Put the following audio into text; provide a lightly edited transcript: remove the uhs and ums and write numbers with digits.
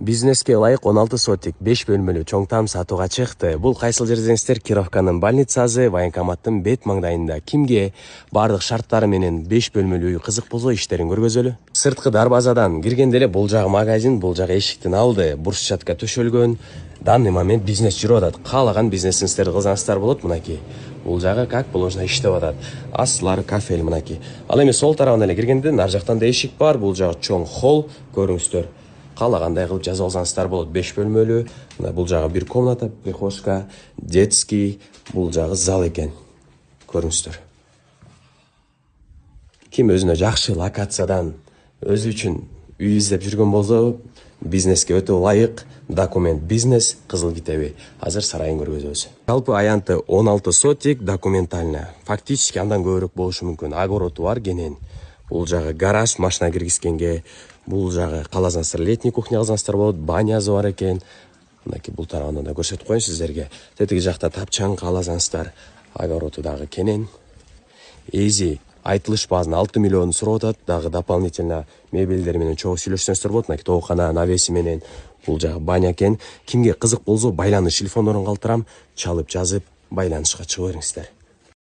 Бизнеске ылайык 16 сотик 5 бөлмөлүү чоң там сатууга чыкты. Бул кайсыл жердеңиздер? Кировканын больницасы, военкоматтын бет маңдайында. Кимге бардык шарттары менен 5 бөлмөлүү үй кызык болсо иштерин көргөзөлү. Сырткы дарбазадан киргенде эле бул жагы магазин, бул жагы эшиктин алды, брусчатка төшөлгөн. Данный момент бизнес жүрүп атат. Каалаган бизнесиңиздерди кылсаңыздар болот. Мынакей. Бул жагы как положено иштеп атат. Астылары кафель мынакей. Ал эми сол тарабына эле киргенде ар жактан да эшик бар. Бул жагы чоң холл, көрүңүздөр. Каалагандай кылып жазып алсаңыздар болот. 5 бөлмөлүү. Мына бул жагы бир комната, прихожка, детский, бул жагы зал экен. Көрүңүздөр. Ким өзүнө жакшы локациядан өзү үчүн үй издеп жүргөн болсо, бизнеске өтө ылайык. Документ бизнес, кызыл китеби. Азыр сарайын көргөзөбүз. Жалпы аянты 16 сотик, документально. Фактически андан көбүрөөк болушу мүмкүн. Огороду бар кенен. Бул жагы гараж, машина киргизгенге. Бул жагы каласаңыздар летний кухня кылсаңыздар болот. Банясы бар экен. Мынакей бул тарабынан да көрсөтүп коеюн сиздерге. Тетиги жакта тапчаң каласаңыздар. Огороду дагы кенен. Эзи айтылыш баасына 6 миллион сурап атат. Дагы дополнительно мебелдер менен чогуу сүйлөшсөңүздөр болот. Мынакей тоокана, навеси менен. Бул жагы баня экен. Кимге кызык болсо байланыш телефондорун калтырам, чалып жазып байланышка чыга бериңиздер.